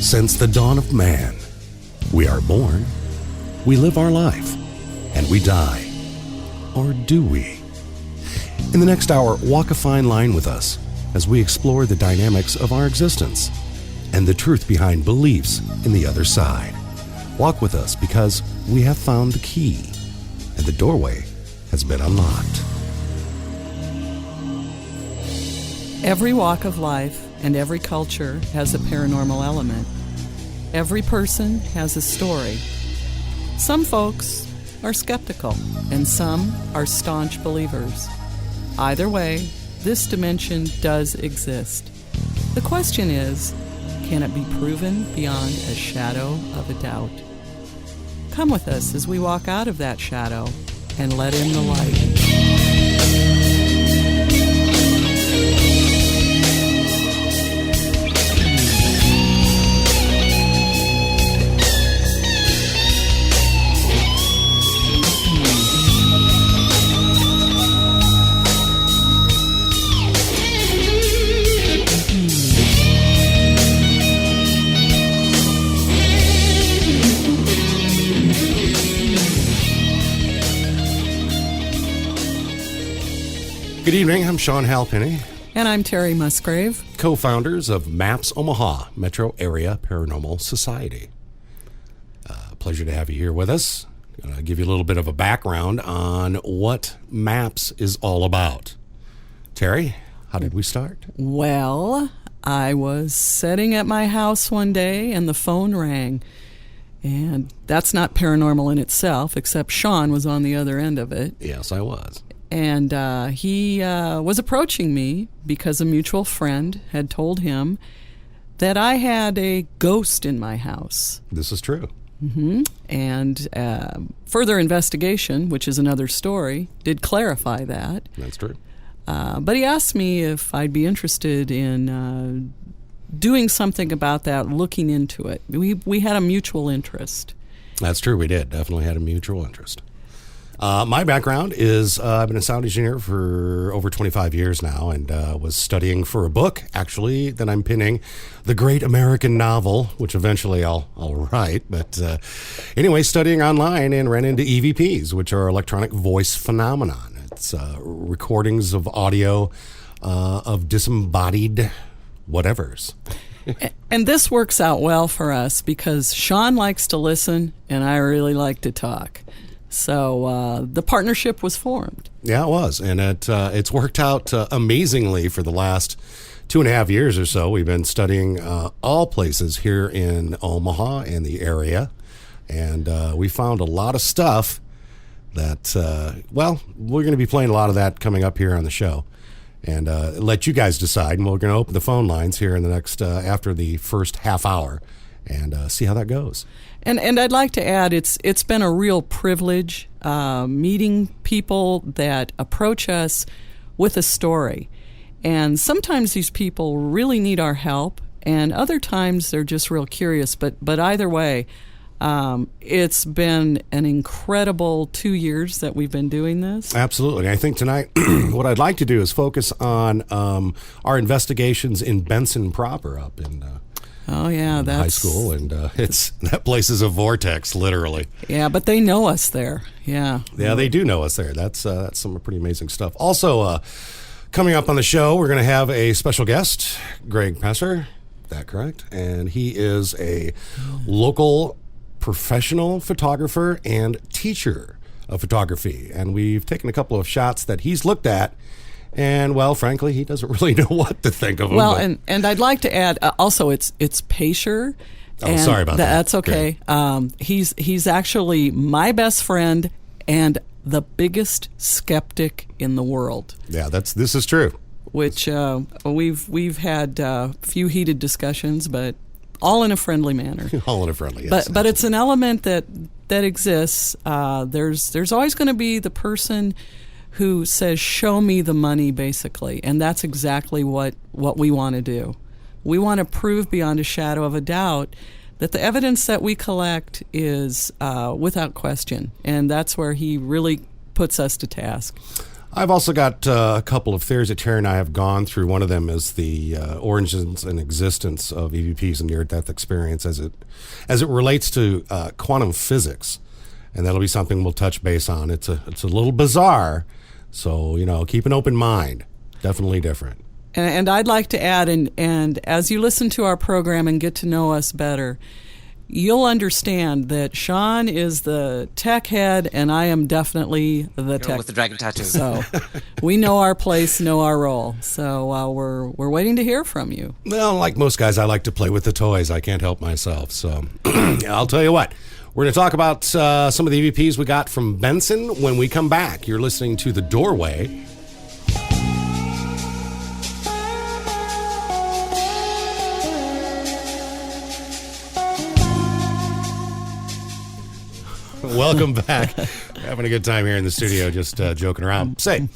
Since the dawn of man, we are born, we live our life, and we die. Or do we? In the next hour, walk a fine line with us as we explore the dynamics of our existence and the truth behind beliefs in the other side. Walk with us because we have found the key and the doorway has been unlocked. Every walk of life and every culture has a paranormal element. Every person has a story. Some folks are skeptical, and some are staunch believers. Either way, this dimension does exist. The question is, can it be proven beyond a shadow of a doubt? Come with us as we walk out of that shadow and let in the light. Good evening, I'm Sean Halpenny. And I'm Terry Musgrave, co-founders of MAPS Omaha, Metro Area Paranormal Society. Pleasure to have you here with us. I'm going to give you a little bit of a background on what MAPS is all about. Terry, how did we start? Well, I was sitting at my house one day and the phone rang. And that's not paranormal in itself, except Sean was on the other end of it. Yes, I was. And he was approaching me because a mutual friend had told him that I had a ghost in my house. This is true. Mm-hmm. And further investigation, which is another story, did clarify that. That's true. But he asked me if I'd be interested in doing something about that, looking into it. We had a mutual interest. That's true, we did. Definitely had a mutual interest. My background is I've been a sound engineer for over 25 years now and was studying for a book, actually, that I'm pinning, The Great American Novel, which eventually I'll write. But anyway, studying online and ran into EVPs, which are electronic voice phenomenon. It's recordings of audio of disembodied whatevers. And this works out well for us because Sean likes to listen and I really like to talk. So the partnership was formed. Yeah, it was. And it's worked out amazingly for the last 2.5 years or so. We've been studying all places here in Omaha and the area. And we found a lot of stuff that, we're going to be playing a lot of that coming up here on the show. And let you guys decide. And we're going to open the phone lines here in the next, after the first half hour and see how that goes. And I'd like to add, it's been a real privilege meeting people that approach us with a story. And sometimes these people really need our help, and other times they're just real curious. But either way, it's been an incredible 2 years that we've been doing this. Absolutely. I think tonight what I'd like to do is focus on our investigations in Benson proper up in that's high school, and that place is a vortex, literally. Yeah, but they know us there. Yeah, they do know us there. That's some pretty amazing stuff. Also, coming up on the show, we're going to have a special guest, Greg Pesser. Is that correct? And he is a local professional photographer and teacher of photography, and we've taken a couple of shots that he's looked at. And, well, frankly, he doesn't really know what to think of them. Well, and I'd like to add, also, it's Pesher. Oh, sorry about that. That's okay. He's actually my best friend and the biggest skeptic in the world. Yeah, this is true. Which we've had a few heated discussions, but all in a friendly manner. All in a friendly, yes. But it's an element that exists. There's always going to be the person who says, show me the money, basically. And that's exactly what we want to do. We want to prove beyond a shadow of a doubt that the evidence that we collect is without question. And that's where he really puts us to task. I've also got a couple of theories that Terry and I have gone through. One of them is the origins and existence of EVPs and near-death experience as it relates to quantum physics, and that'll be something we'll touch base on. It's a little bizarre, so keep an open mind. Definitely different. And I'd like to add, and as you listen to our program and get to know us better, you'll understand that Sean is the tech head, and I am definitely the tech with the dragon tattoo. So we know our place, know our role. So we're waiting to hear from you. Well, like most guys, I like to play with the toys. I can't help myself. So I'll tell you what. We're going to talk about some of the EVPs we got from Benson when we come back. You're listening to The Doorway. Welcome back. Having a good time here in the studio, just joking around. Say,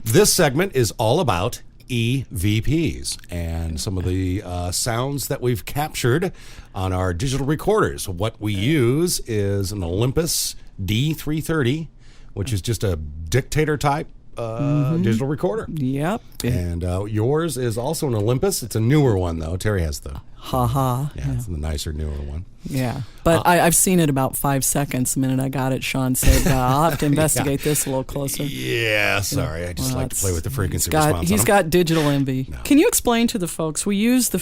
this segment is all about EVPs and some of the sounds that we've captured on our digital recorders. What we use is an Olympus D330, which is just a dictator type digital recorder. Yep. And yours is also an Olympus. It's a newer one, though. Terry has the... Yeah. It's the nicer, newer one. Yeah, but I've seen it about 5 seconds. The minute I got it, Sean said, I'll have to investigate this a little closer. Yeah, sorry. I just like to play with the frequency response. He's got digital envy. No. Can you explain to the folks, we use the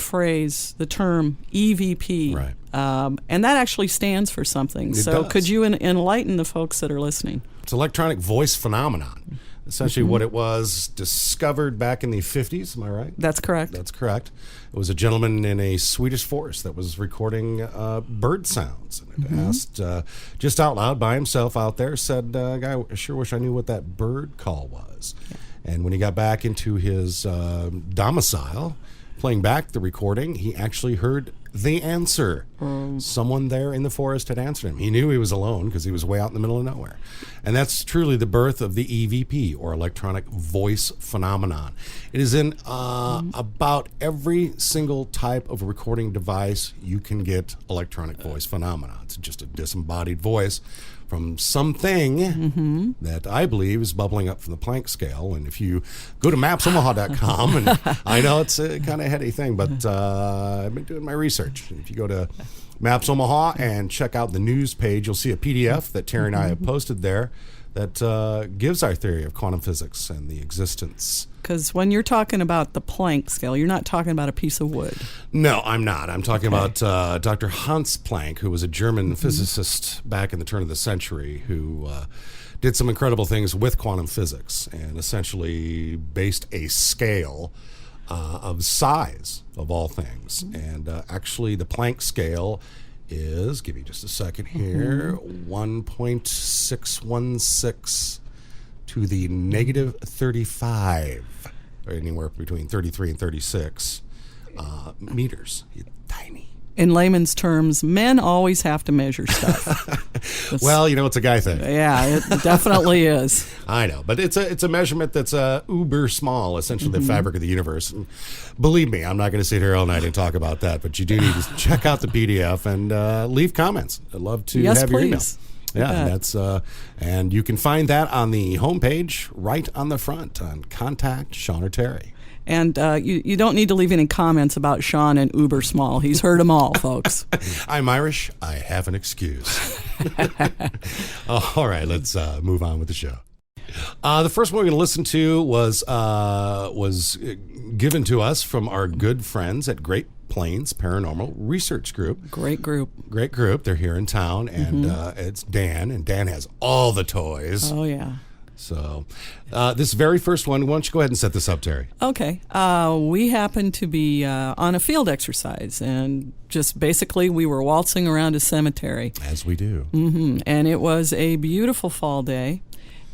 term EVP, right. And that actually stands for something. It so does. Could you enlighten the folks that are listening? It's electronic voice phenomenon. Essentially what it was, discovered back in the 50s, am I right? That's correct. That's correct. It was a gentleman in a Swedish forest that was recording bird sounds. And it asked, just out loud by himself out there, said, guy, I sure wish I knew what that bird call was. Yeah. And when he got back into his domicile, playing back the recording, he actually heard the answer. Someone there in the forest had answered him. He knew he was alone because he was way out in the middle of nowhere. And that's truly the birth of the EVP, or electronic voice phenomenon. It is in about every single type of recording device you can get electronic voice phenomenon. It's just a disembodied voice from something that I believe is bubbling up from the Planck scale. And if you go to mapsomaha.com, and I know it's a kind of heady thing, but I've been doing my research. And if you go to Maps Omaha and check out the news page, you'll see a PDF that Terry and I have posted there that gives our theory of quantum physics and the existence. Because when you're talking about the Planck scale, you're not talking about a piece of wood. No, I'm not. I'm talking about Dr. Hans Planck, who was a German physicist back in the turn of the century, who did some incredible things with quantum physics and essentially based a scale of size of all things. And actually the Planck scale is, give me just a second here, 1.616 to the negative 35, or anywhere between 33 and 36 meters. Tiny. In layman's terms, men always have to measure stuff. Well, it's a guy thing. Yeah, it definitely is. I know, but it's a measurement that's uber small, essentially the fabric of the universe. And believe me, I'm not going to sit here all night and talk about that, but you do need to check out the PDF and leave comments. I'd love to have your email. Yeah, and that's and you can find that on the homepage right on the front on Contact Sean or Terry. And you don't need to leave any comments about Sean and uber small. He's heard them all, folks. I'm Irish. I have an excuse. All right, let's move on with the show. The first one we're going to listen to was given to us from our good friends at Great Plains Paranormal Research Group. Great group. They're here in town, and it's Dan, and Dan has all the toys. Oh, yeah. So this very first one, why don't you go ahead and set this up, Terry? Okay. We happened to be on a field exercise, and just basically we were waltzing around a cemetery. As we do. And it was a beautiful fall day.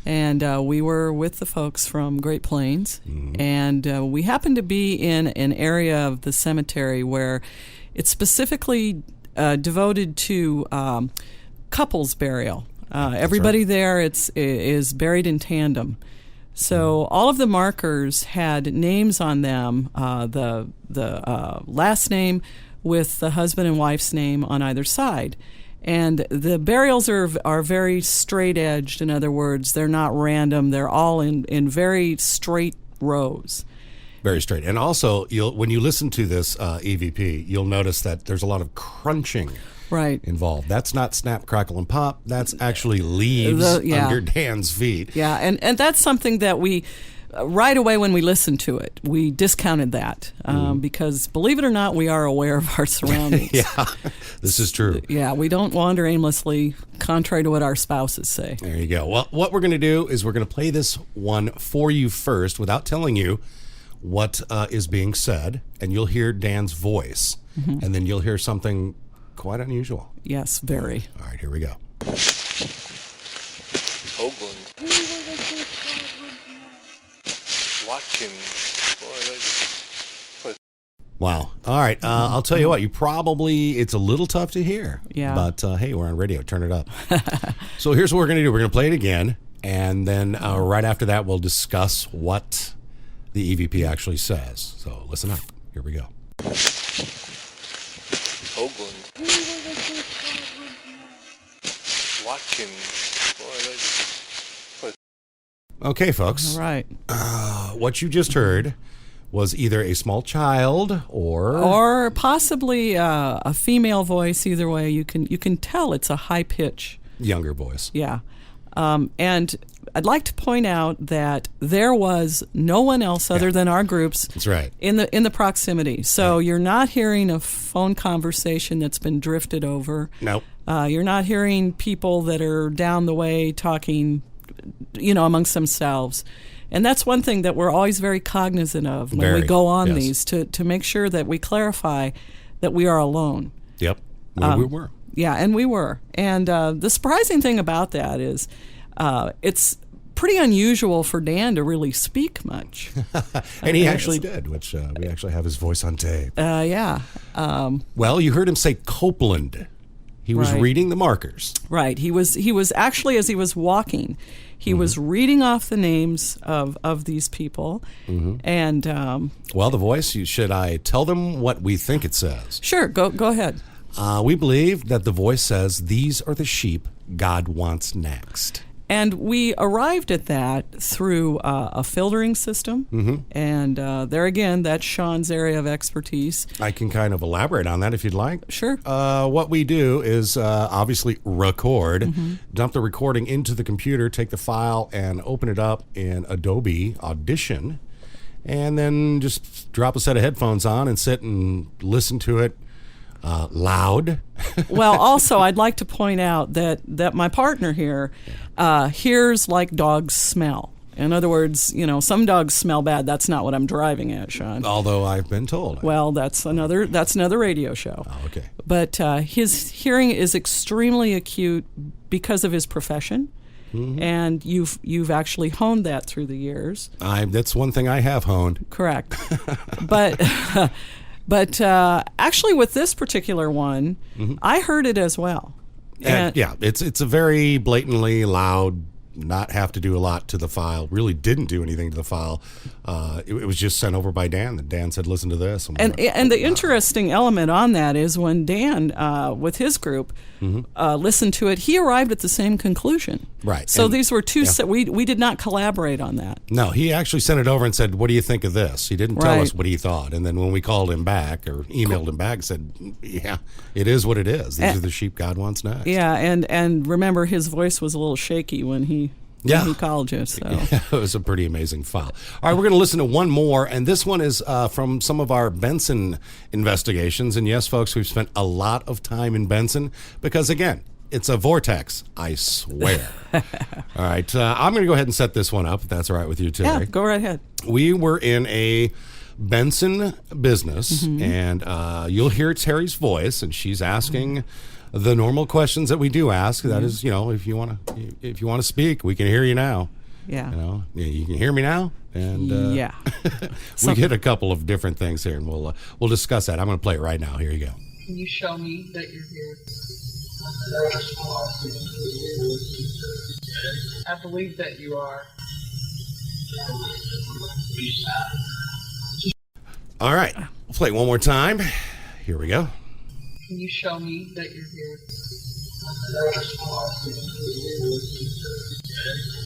And we were with the folks from Great Plains, and we happened to be in an area of the cemetery where it's specifically devoted to couples burial. Everybody there is buried in tandem. So all of the markers had names on them, the last name with the husband and wife's name on either side. And the burials are very straight-edged. In other words, they're not random. They're all in very straight rows. Very straight. And also, when you listen to this EVP, you'll notice that there's a lot of crunching involved. That's not snap, crackle, and pop. That's actually leaves under Dan's feet. Yeah, and that's something that we, right away when we listened to it, we discounted that because, believe it or not, we are aware of our surroundings. Yeah, this is true. Yeah, we don't wander aimlessly, contrary to what our spouses say. There you go. Well, what we're going to do is we're going to play this one for you first without telling you what is being said, and you'll hear Dan's voice, and then you'll hear something quite unusual. Yes, very. All right, here we go. Oakland. Watch him. Wow. All right. I'll tell you what. It's a little tough to hear. Yeah. But hey, we're on radio. Turn it up. So here's what we're going to do. We're going to play it again, and then right after that, we'll discuss what the EVP actually says. So listen up. Here we go. Oakland. Watch him. Okay, folks. All right. What you just heard was either a small child or possibly a female voice. Either way, you can tell it's a high pitch, younger voice. Yeah. And I'd like to point out that there was no one else other than our groups. That's right. In the proximity. So you're not hearing a phone conversation that's been drifted over. Nope. You're not hearing people that are down the way talking, amongst themselves. And that's one thing that we're always very cognizant of when we go on these, to make sure that we clarify that we are alone. Yep. We were. Yeah, and we were. And the surprising thing about that is it's pretty unusual for Dan to really speak much. And he actually did, which we actually have his voice on tape. Yeah. Well, you heard him say Copeland. He was reading the markers. Right. He was actually, as he was walking, he was reading off the names of these people. And well, the voice, should I tell them what we think it says? Sure, go ahead. We believe that the voice says, "These are the sheep God wants next." And we arrived at that through a filtering system. And there again, that's Sean's area of expertise. I can kind of elaborate on that if you'd like. Sure. What we do is obviously record, dump the recording into the computer, take the file and open it up in Adobe Audition, and then just drop a set of headphones on and sit and listen to it loud. Well, also, I'd like to point out that my partner here hears like dogs smell. In other words, some dogs smell bad. That's not what I'm driving at, Sean. Although I've been told. Well, that's another radio show. Oh, okay. But his hearing is extremely acute because of his profession. And you've actually honed that through the years. That's one thing I have honed. Correct. But actually, with this particular one, I heard it as well. And yeah, it's a very blatantly loud, not have to do a lot to the file. Really didn't do anything to the file. It was just sent over by Dan. And Dan said, "Listen to this." And the interesting element on that is when Dan, with his group, listened to it, he arrived at the same conclusion. Right. So these were two. We did not collaborate on that. No, he actually sent it over and said, "What do you think of this?" He didn't tell us what he thought. And then when we called him back or emailed him back, said, "Yeah, it is what it is. These are the sheep God wants next." Yeah, and remember, his voice was a little shaky when he called you. So yeah, it was a pretty amazing file. All right, we're going to listen to one more, and this one is from some of our Benson investigations. And yes, folks, we've spent a lot of time in Benson because, again, it's a vortex, I swear. All right, I'm going to go ahead and set this one up, if that's all right with you, Terry. Yeah, go right ahead. We were in a Benson business, and you'll hear Terry's voice, and she's asking the normal questions that we do ask. That is, if you want to speak, we can hear you now. Yeah. You can hear me now, and yeah, we get a couple of different things here, and we'll discuss that. I'm going to play it right now. Here you go. Can you show me that you're here? I believe that you are. All right, we'll play it one more time. Here we go. Can you show me that you're here?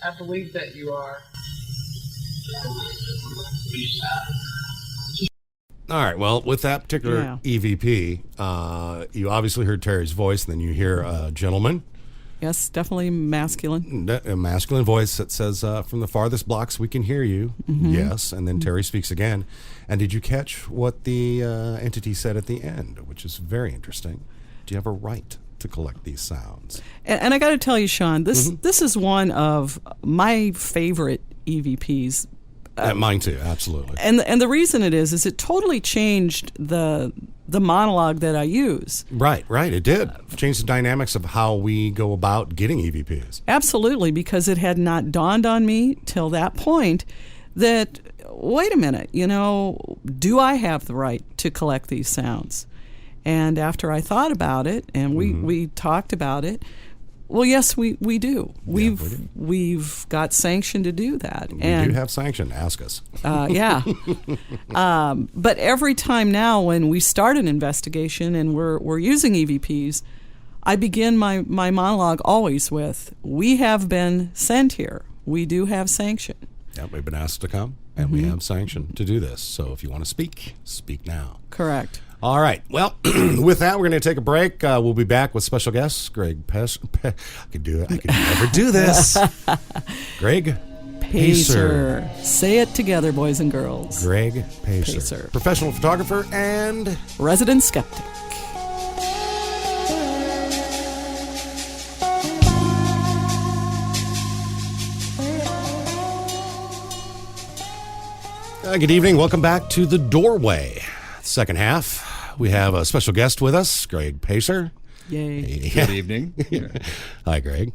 I believe that you are. All right. Well, with that particular EVP, you obviously heard Terry's voice, and then you hear a gentleman. Yes, definitely masculine. A masculine voice that says, from the farthest blocks, we can hear you. Mm-hmm. Yes. And then Terry speaks again. And did you catch what the entity said at the end, which is very interesting? Do you have a right to collect these sounds? And I got to tell you, Sean, this is one of my favorite EVPs. Mine too, absolutely. And the reason it is it totally changed the monologue that I use. Right. It did. Changed the dynamics of how we go about getting EVPs. Absolutely, because it had not dawned on me till that point that, wait a minute, do I have the right to collect these sounds? And after I thought about it and we talked about it, well, yes, we do. We've got sanction to do that. We do have sanction. Ask us. Yeah. But every time now when we start an investigation and we're using EVPs, I begin my monologue always with, we have been sent here. We do have sanction. Yeah, we've been asked to come, and we have sanction to do this. So if you want to speak now. Correct. All right. Well, with that, we're going to take a break. We'll be back with special guests, Greg I could do it. I could never do this. Greg Pacer. Say it together, boys and girls. Greg Pacer. Professional photographer and resident skeptic. Good evening. Welcome back to The Doorway. Second half. We have a special guest with us, Greg Pacer. Yay. Good evening. Hi, Greg.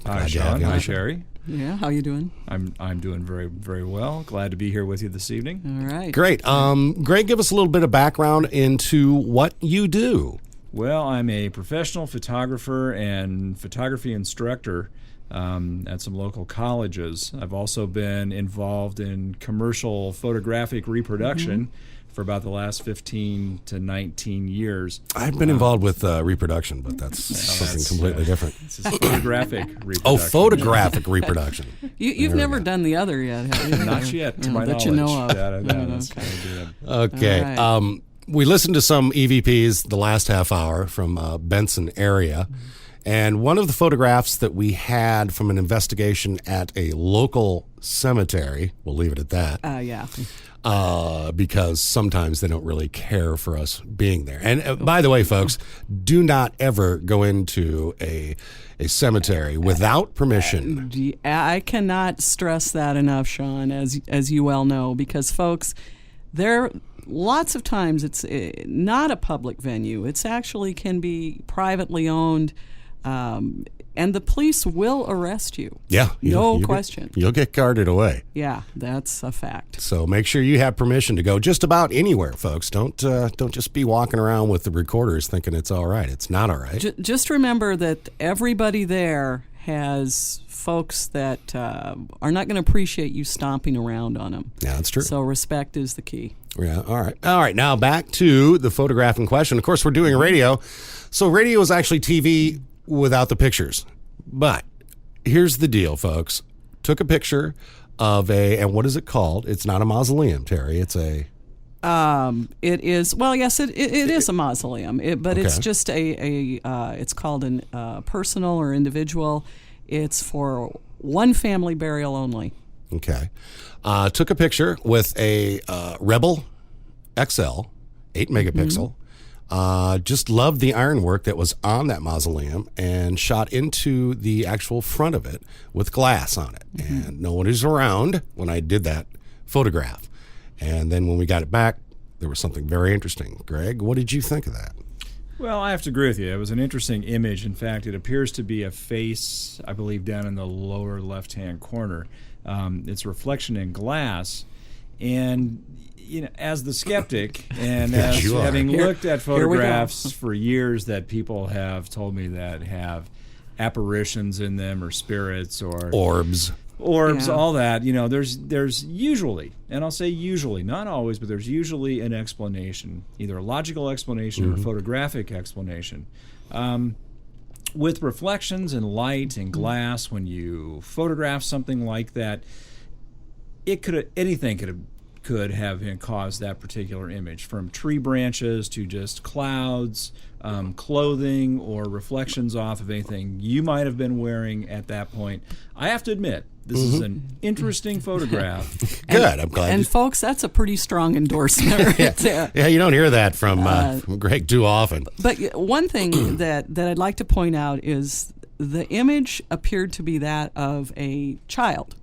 Hi, Sean. Hi, Sherry. Yeah, how you doing? I'm doing very, very well. Glad to be here with you this evening. All right. Great. Greg, give us a little bit of background into what you do. Well, I'm a professional photographer and photography instructor at some local colleges. I've also been involved in commercial photographic reproduction for about the last 15 to 19 years. I've been involved with reproduction, but that's something completely different. This is photographic reproduction. Oh, photographic reproduction. You've never done the other yet, have you? Not yet, to my knowledge. That you know of. That's Okay. kind of good. Okay. Right. We listened to some EVPs the last half hour from Benson area. And one of the photographs that we had from an investigation at a local cemetery, we'll leave it at that. Yeah. Because sometimes they don't really care for us being there. And by the way, folks, do not ever go into a cemetery without permission. I cannot stress that enough, Sean, as you well know, because folks, lots of times it's not a public venue. It's actually can be privately owned. And the police will arrest you. Yeah. No question. You'll get carted away. Yeah, that's a fact. So make sure you have permission to go just about anywhere, folks. Don't just be walking around with the recorders thinking it's all right. It's not all right. Just remember that everybody there has folks that are not going to appreciate you stomping around on them. Yeah, that's true. So respect is the key. Yeah, all right. Now back to the photograph in question. Of course, we're doing radio. So radio is actually TV without the pictures. But here's the deal, folks. Took a picture of and what is it called? It's not a mausoleum, Terry. It's a... It is, well, yes, it is a mausoleum, but it's just it's called a personal or individual. It's for one family burial only. Okay. Took a picture with a Rebel XL, 8 megapixel. Just loved the ironwork that was on that mausoleum and shot into the actual front of it with glass on it. And no one is around when I did that photograph. And then when we got it back, there was something very interesting. Greg, what did you think of that? Well, I have to agree with you. It was an interesting image. In fact, it appears to be a face, I believe, down in the lower left-hand corner. It's a reflection in glass. And, as the skeptic and as having looked at photographs for years that people have told me that have apparitions in them or spirits or orbs, yeah. all that, there's usually, and I'll say usually, not always, but there's usually an explanation, either a logical explanation or a photographic explanation. with reflections and light and glass, when you photograph something like that, anything could have caused that particular image, from tree branches to just clouds, clothing, or reflections off of anything you might have been wearing at that point. I have to admit, this is an interesting photograph. Good, I'm glad. And folks, that's a pretty strong endorsement right there. Yeah, you don't hear that from Greg too often. But one thing that I'd like to point out is the image appeared to be that of a child.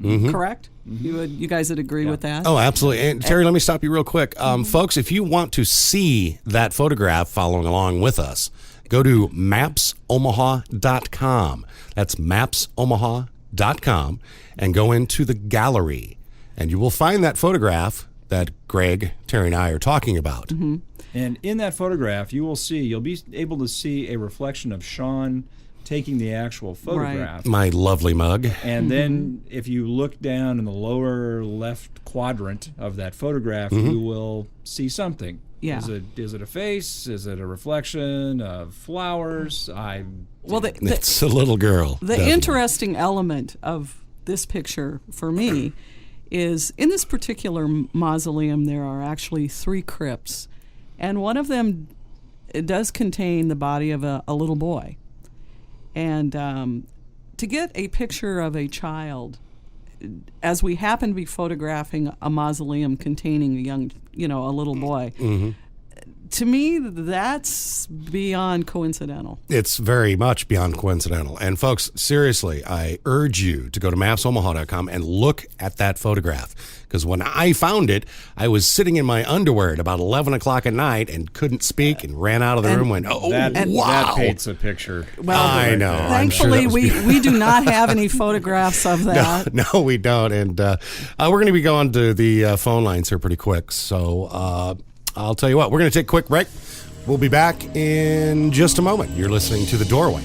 Correct? You guys would agree with that? Oh, absolutely. And Terry, let me stop you real quick. Folks, if you want to see that photograph following along with us, go to mapsomaha.com. That's mapsomaha.com, and go into the gallery, and you will find that photograph that Greg, Terry, and I are talking about. And in that photograph, you'll be able to see a reflection of Sean taking the actual photograph. My lovely mug. And then if you look down in the lower left quadrant of that photograph, you will see something. Yeah. Is it a face? Is it a reflection of flowers? It's a little girl. The interesting element of this picture for me is in this particular mausoleum there are actually 3 crypts, and one of them does contain the body of a little boy. And to get a picture of a child, as we happen to be photographing a mausoleum containing a little boy, to me, that's beyond coincidental. It's very much beyond coincidental. And folks, seriously, I urge you to go to mapsomaha.com and look at that photograph. Because when I found it, I was sitting in my underwear at about 11 o'clock at night and couldn't speak and ran out of the room and went, that wow. paints a picture. Well, I know. Thankfully, we do not have any photographs of that. No, we don't. And we're going to be going to the phone lines here pretty quick. So I'll tell you what, we're going to take a quick break. We'll be back in just a moment. You're listening to The Doorway